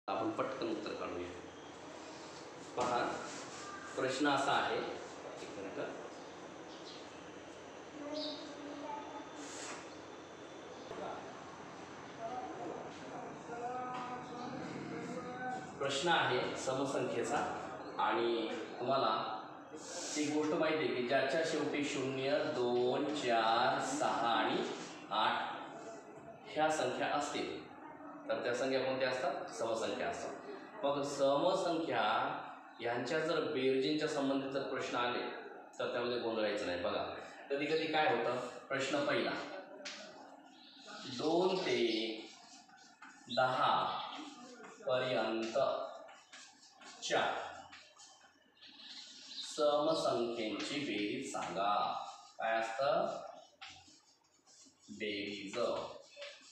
आपण पटकन उत्तर काढूया. पहा, प्रश्न असा आहे. एक मिनिट. प्रश्न आहे समसंख्येचा आणि तुम्हाला एक गोष्ट माहिती आहे की ज्याच्या शेवटी 0, 2, 4, 6 आणि 8 ह्या संख्या असतील तर त्या संख्या कोणत्या असतात? समसंख्या असतात. मग समसंख्या यांच्या जर बेरजेंच्या संबंधित जर प्रश्न आले तर त्यामध्ये गोंधळायचं नाही. बघा, कधी कधी काय होतं, प्रश्न पहिला 2 ते 10 पर्यंतच्या समसंख्येची बेरीज सांगा. काय असतं? बेरीज.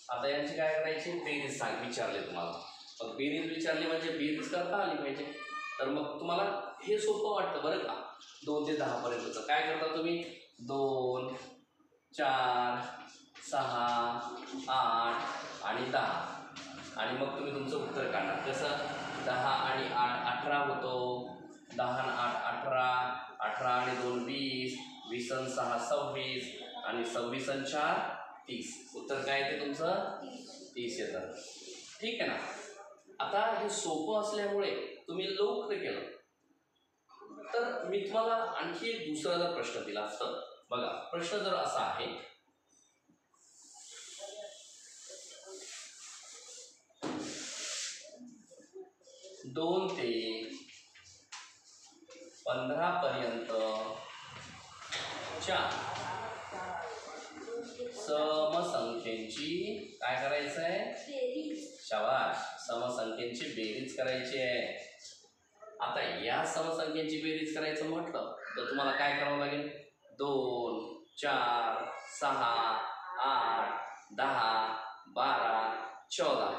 आता यांची काय करायची? बेरीज विचारले तुम्हाला. मग बेरीज विचारली म्हणजे बेरीज करता आली पाहिजे. तर मग तुम्हाला हे सोपं वाटतं बरं का. 2 ते 10 पर्यंतचं काय करता तुम्ही? 2, 4, 6, 8 आणि 10 आणि मग तुम्ही तुमचं उत्तर काढणार. कसं? 10 आणि 8 18 होतो. 10 आणि 8 18, 18 आणि 2 20, 20 आणि 6 26 आणि 26 आणि 4 30. उत्तर काय येते तुमचं? 30 येतं. ठीक आहे ना. आता हे सोपं असल्यामुळे तुम्ही लवकर केलं तर मी तुम्हाला आणखी एक दुसरा जर प्रश्न दिला असतं. बघा, प्रश्न जर असा आहे, दोन ते 15 पर्यंतच्या समसंख्येची काय करायचं आहे? शाबाश, समसंख्येची बेरीज करायची आहे. आता या समसंख्येची बेरीज करायचं म्हटलं तर तुम्हाला काय करावं लागेल? 2, 4, 6, 8, 10, 12, 14,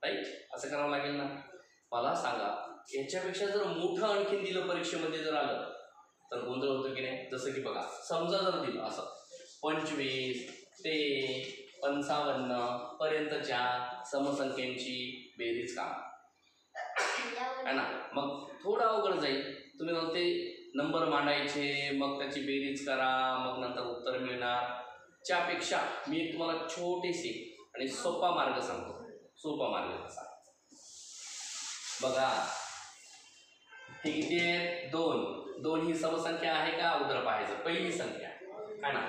राईट? असं करावं लागेल ना. मला सांगा, याच्यापेक्षा जर मोठं आणखीन दिलं परीक्षेमध्ये जर आलं तर गोंधळ होतो की नाही? जसं की बघा, समजा जर दिलं असं 25 ते 55 पर्यंतच्या समसंख्येची बेरीज का आहे ना. मग थोडं अवघड जाईल. तुम्ही मग ते नंबर मांडायचे, मग त्याची बेरीज करा, मग नंतर उत्तर मिळणार. त्यापेक्षा मी एक तुम्हाला छोटीशी आणि सोपा मार्ग सांगतो. सोपा मार्ग कसा? बघा, हे किती आहे? 2 ही समसंख्या आहे का? अगोदर पाहायचं. पहिली संख्या आहे ना.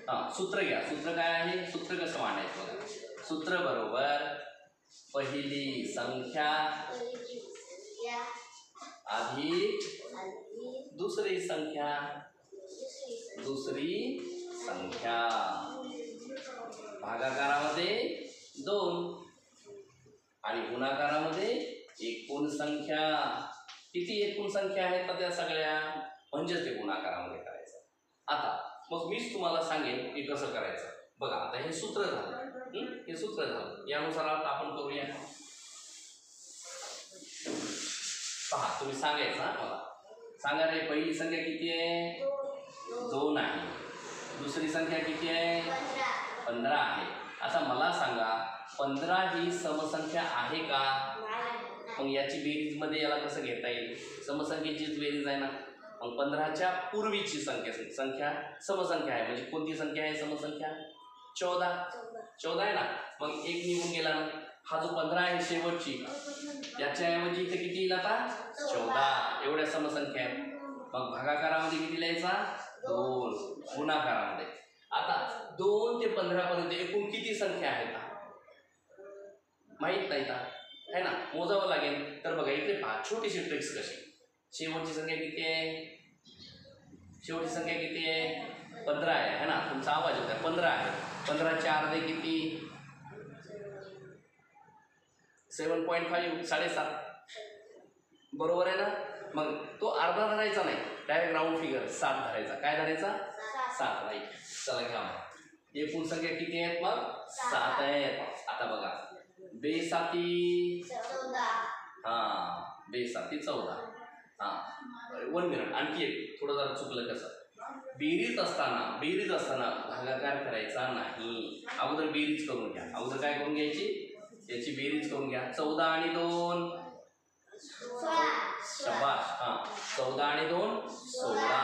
हां, सूत्र घ्या. सूत्र काय आहे? सूत्र कसं मांडायचं? बघा, सूत्र बरोबर पहिली संख्या अधिक दुसरी संख्या, दुसरी संख्या भागाकारामध्ये 2 आणि गुणाकारामध्ये एकूण संख्या. किती एकूण संख्या आहेत ना त्या सगळ्या, म्हणजेच ते गुणाकारामध्ये करायचं. आता मग मीच तुम्हाला सांगेन की कसं करायचं. बघा, आता हे सूत्र झालं. हे सूत्र झालं. यानुसार आता आपण करूया. पहा, तुम्ही सांगायचं मला. सांगा रे, पहिली संख्या किती आहे? 2 आहे. दुसरी संख्या किती आहे? 15 आहे. आता मला सांगा, 15 ही समसंख्या आहे का? मग याची बेरीजमध्ये याला कसं घेता येईल? समसंख्येचीच बेरीज आहे ना. मग 15च्या पूर्वीची संख्या समसंख्या आहे. म्हणजे कोणती संख्या आहे समसंख्या? 14 आहे ना. मग एक निघून गेला ना. हा जो 15 आहे शेवटची, याच्याऐवजी इथे किती येईल आता? 14. एवढ्या समसंख्या आहेत. मग भागाकारामध्ये किती लिहायचा? 2. गुणाकारामध्ये आता 2 ते 15 पर्यंत एकूण किती संख्या आहेत माहीत नाही का? आहे ना, मोजावं लागेल. तर बघा, इकडे पहा, छोटीशी ट्रिक्स कशी. शेवटची संख्या किती आहे? शेवटची संख्या किती आहे? 15 आहे ना. तुमचा आवाज होता. 15 आहे. 15च्या अर्धे किती? 7.5, 7.5. बरोबर आहे ना. मग तो अर्धा धरायचा नाही, डायरेक्ट राऊंड फिगर 7 धरायचा. काय धरायचा? 7. राईट. चला घ्या. एकूण संख्या किती आहेत? मग 7 आहेत. आता बघा, बेसाती 14. हां, बेसाती 14. हां, 1 मिनिट. आणखी एक थोडं जरा चुकलं. कसं? बेरीज असताना भागाकार करायचा नाही. अगोदर बेरीज करून घ्या. अगोदर काय करून घ्यायची? याची बेरीज करून घ्या. 14 आणि 2 14 आणि 2 16.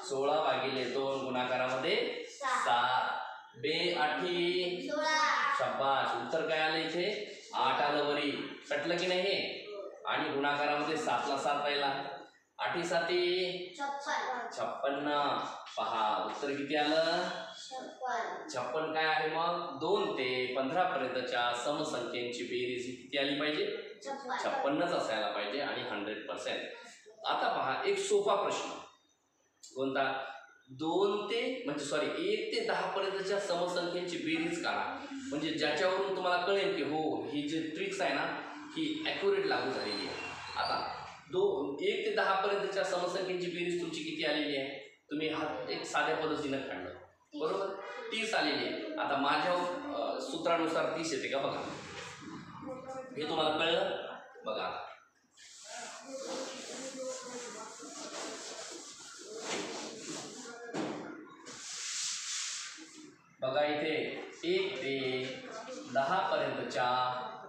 16 भागिले 2 गुणाकारामध्ये 7. बे आठी 16. शाबाश. उत्तर काय आलं इथे? 8 आलं वरी. कटलं की नाही हे? आणि गुणाकारामध्ये 7 ला 7 राहिला. 8 7 56. पहा उत्तर किती आलं? 56 काय आहे मग? 2 ते 15 पर्यंतच्या समसंख्येची बेरीज किती आली पाहिजे? 56च असायला पाहिजे आणि 100%. आता पहा एक सोपा प्रश्न. कोणता? 1 ते 10 पर्यंतच्या समसंख्येची बेरीज काढा. म्हणजे ज्याच्यावरून तुम्हाला कळेल की हो ही जी ट्रिक्स आहे ना ही ॲक्युरेट लागू झालेली आहे. आता 1 ते 10 पर्यंतच्या समसंख्येची बेरीज तुमची किती आलेली आहे? तुम्ही हा एक साध्या पद्धतीनं काढलं बरोबर. 30 आलेली आहे. आता माझ्या सूत्रानुसार 30 येते का बघा. हे तुम्हाला कळलं बघा. बघा इथे 1 ते 10 पर्यंतच्या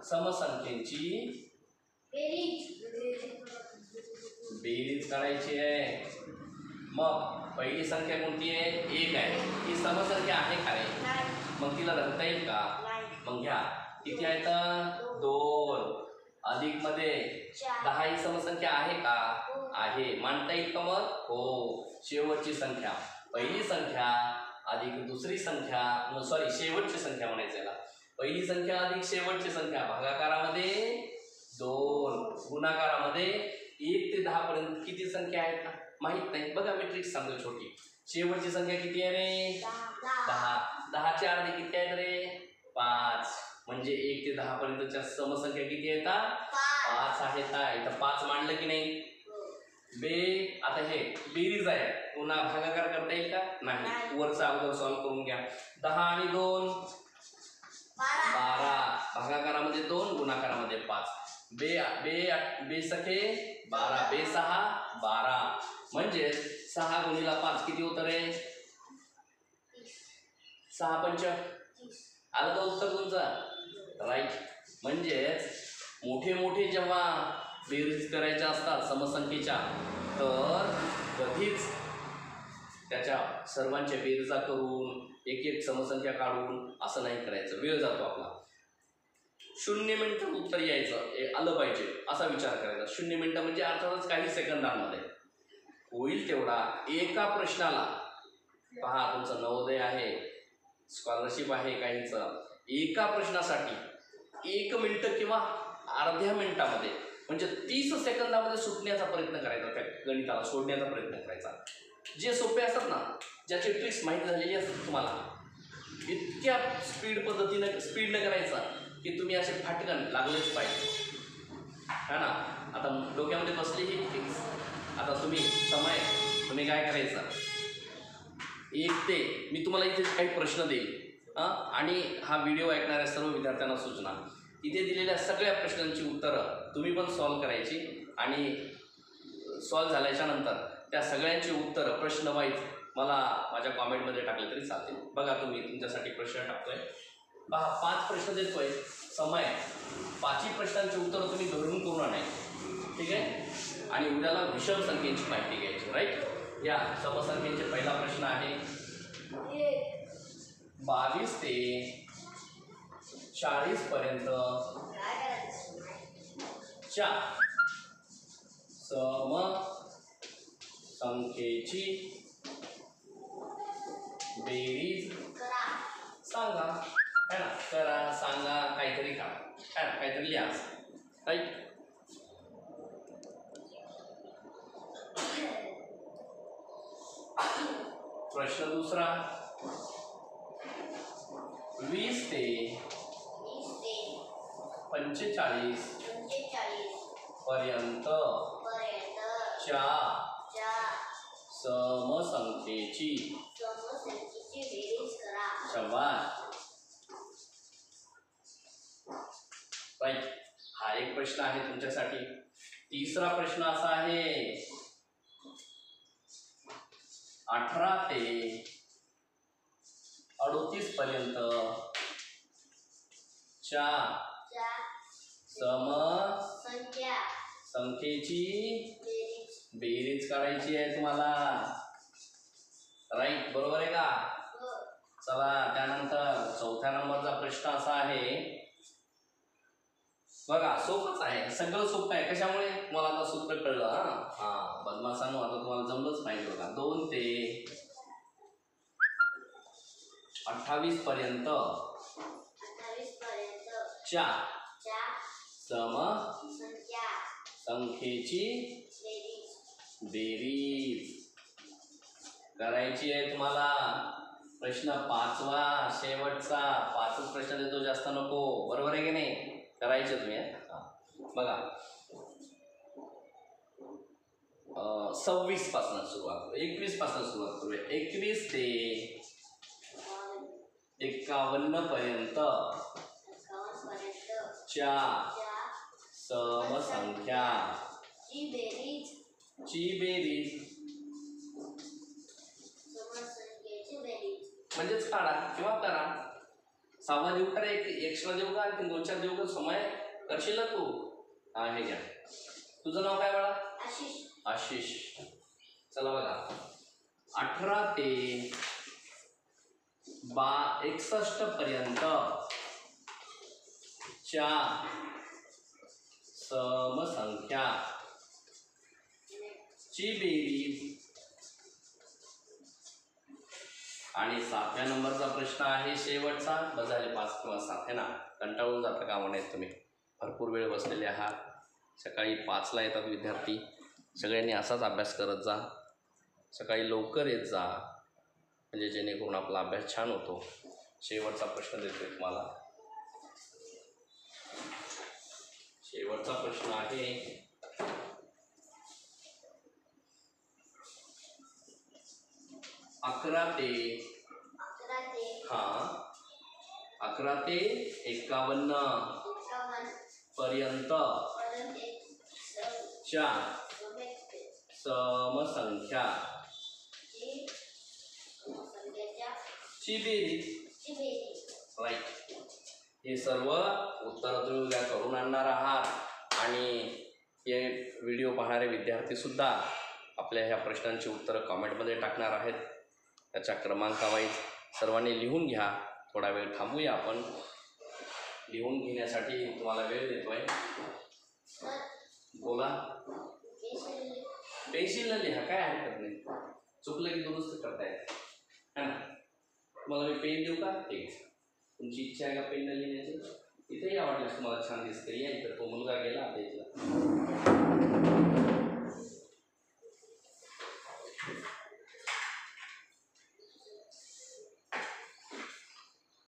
समसंख्येची बेरीज काढायची आहे. मग पहिली संख्या कोणती आहे? 1 आहे. ही समसंख्या आहे का रे? मग तिला धरता येईल का? मग घ्या. किती आहेत? 2 अधिक मध्ये 10 ही समसंख्या आहे का? आहे. मांडता येईल का मग? हो. शेवटची संख्या पहिली संख्या अधिक दुसरी संख्या शेवटची संख्या म्हणायचं याला. पहिली संख्या अधिक शेवटची संख्या भागाकारामध्ये 2 गुणाकारामध्ये 1 ते 10 पर्यंत किती संख्या आहेत का माहित नाही. बघा मी ट्रिक्स सांगतो छोटी. शेवटची संख्या किती आहे रे? 10. 10चे अर्धे किती आहेत रे? 5. म्हणजे 1 ते 10 पर्यंतच्या समसंख्या किती आहेत? 5 आहेत. इथं 5 मांडलं की नाही? आता हे बेरीज आहे. पुन्हा भागाकार करता येईल का? नाही. वरचा अगोदर सॉल्व्ह करून घ्या. 10 आणि 2 12. भागाकारामध्ये 2 गुणाकारामध्ये 5. बे सखे 12. बे 6 12. म्हणजे 6 गुणिला 5 किती होतं रे? 6 पंच आलं का उत्तर तुमचं? राईट. म्हणजेच मोठे जेव्हा बेरीज करायच्या असतात समसंख्येच्या तर कधीच त्याच्या सर्वांच्या बेरीजा करून एक समसंख्या काढून असं नाही करायचं. वेळ जातो आपला. 0 मिनिटं उत्तर यायचं आलं पाहिजे असा विचार करायचा. 0 मिनिटं म्हणजे अर्थातच काही सेकंदांमध्ये होईल तेवढा एका प्रश्नाला. पहा तुमचं नवोदय आहे, स्कॉलरशिप आहे काहींचं. एका प्रश्नासाठी 1 मिनिटं किंवा अर्ध्या मिनिटामध्ये म्हणजे 30 सेकंदामध्ये सुटण्याचा प्रयत्न करायचा. त्या गणिताला सोडण्याचा प्रयत्न करायचा. जे सोपे असतात ना ज्याचे ट्रिक्स माहिती झालेली असतात तुम्हाला इतक्या स्पीडनं करायचा की तुम्ही असे फाटकन लागलेच पाहिजे है ना. आता डोक्यामध्ये बसली ही ट्रिक्स. आता तुम्ही काय करायचं? 1 ते मी तुम्हाला इथे काही प्रश्न देईल आणि हा व्हिडिओ ऐकणाऱ्या सर्व विद्यार्थ्यांना सूचना. इथे दिलेल्या सगळ्या प्रश्नांची उत्तरं तुम्ही पण सॉल्व्ह करायची आणि सॉल्व्ह झाल्याच्या नंतर त्या सगळ्यांची उत्तरं प्रश्न वाईज मला माझ्या कॉमेंटमध्ये टाकले तरी चालतील. बघा तुम्ही तुमच्यासाठी प्रश्न टाकतोय. पहा 5 प्रश्न देतोय. समय 5ही प्रश्नांची उत्तरं तुम्ही घरून करून आणायची. ठीक आहे. आणि उद्याला विषम संख्येची माहिती घ्यायची. राईट. या समसंख्येचे पहिला प्रश्न आहे 22 ते 40 पर्यंत च्या समसंख्येची बेरीज सांगा. है ना. करा, सांगा, काहीतरी करा, है ना, काहीतरी लिहा. राईट. प्रश्न दुसरा 20 ते 45 पर्यंत च्या समसंख्येची शाबास. राईट. हा एक प्रश्न आहे तुमच्यासाठी. तिसरा प्रश्न असा आहे 18 ते 38 पर्यंत च्या समसंख्येची बेरीज काढायची आहे तुम्हाला. राईट, बरोबर आहे का? चला त्यानंतर चौथ्या नंबरचा प्रश्न असा आहे बघा, सोपंच आहे, सगळं सोपं आहे. कशामुळे? मला आता सूत्र कळलं. हा बदमाशांनो, आता तुम्हाला जमलंच पाहिजे बघा. 2 ते 28 पर्यंत च्या समसंख्येची बेरीज करायची आहे तुम्हाला. प्रश्न 5वा शेवटचा. 5च प्रश्न देतो, जास्त नको. बरोबर आहे की नाही? करायचे तुम्ही. बघा 26 पासून सुरुवात करू, 21 पासून सुरुवात करूया. 21 ते 51 पर्यंत च्या समसंख्या ची बेरीज म्हणजेच काढा किंवा करा. 6वा देऊ का? एक एक्स्ट्रा देऊ का? आणखी 2-4 देऊ का? समय करशील तू? हा, हे घ्या. तुझं नाव काय बाळा? आशिष. चला बघा, 18 ते 61 पर्यंत च्या समसंख्या ची बेरीज. आणि 7व्या नंबरचा प्रश्न आहे शेवटचा. बजाले 5 किंवा 7 आहे ना, कंटाळून जाता कामा नयेत तुम्ही. भरपूर वेळ बसलेले आहात. सकाळी 5ला येतात विद्यार्थी. सगळ्यांनी असाच अभ्यास करत जा. सकाळी लवकर येत जा, म्हणजे जेणेकरून आपला अभ्यास छान होतो. शेवटचा प्रश्न देतोय तुम्हाला. शेवटचा प्रश्न आहे 11 ते 51 पर्यंत च्या समसंख्या ची बेरीज. राईट. हे सर्व उत्तर तुम्ही उद्या करून आणणार आहात. आणि हे व्हिडिओ पाहणारे विद्यार्थीसुद्धा आपल्या ह्या प्रश्नांची उत्तरं कॉमेंटमध्ये टाकणार आहेत. त्याच्या क्रमांकावाईज सर्वांनी लिहून घ्या. थोडा वेळ थांबूया आपण. लिहून घेण्यासाठी तुम्हाला वेळ देतोय. बोला. पेन्सिलला लिहा, काय हरकत नाही. चुकलं की दुरुस्त करताय है ना. तुम्हाला मी पेन देऊ का? ठीक. तुमची इच्छा आहे का पेनला लिहिण्याची? इथेही आवडल्यास तुम्हाला छान दिसते. या इथं तो मुलगा गेला आता इथला.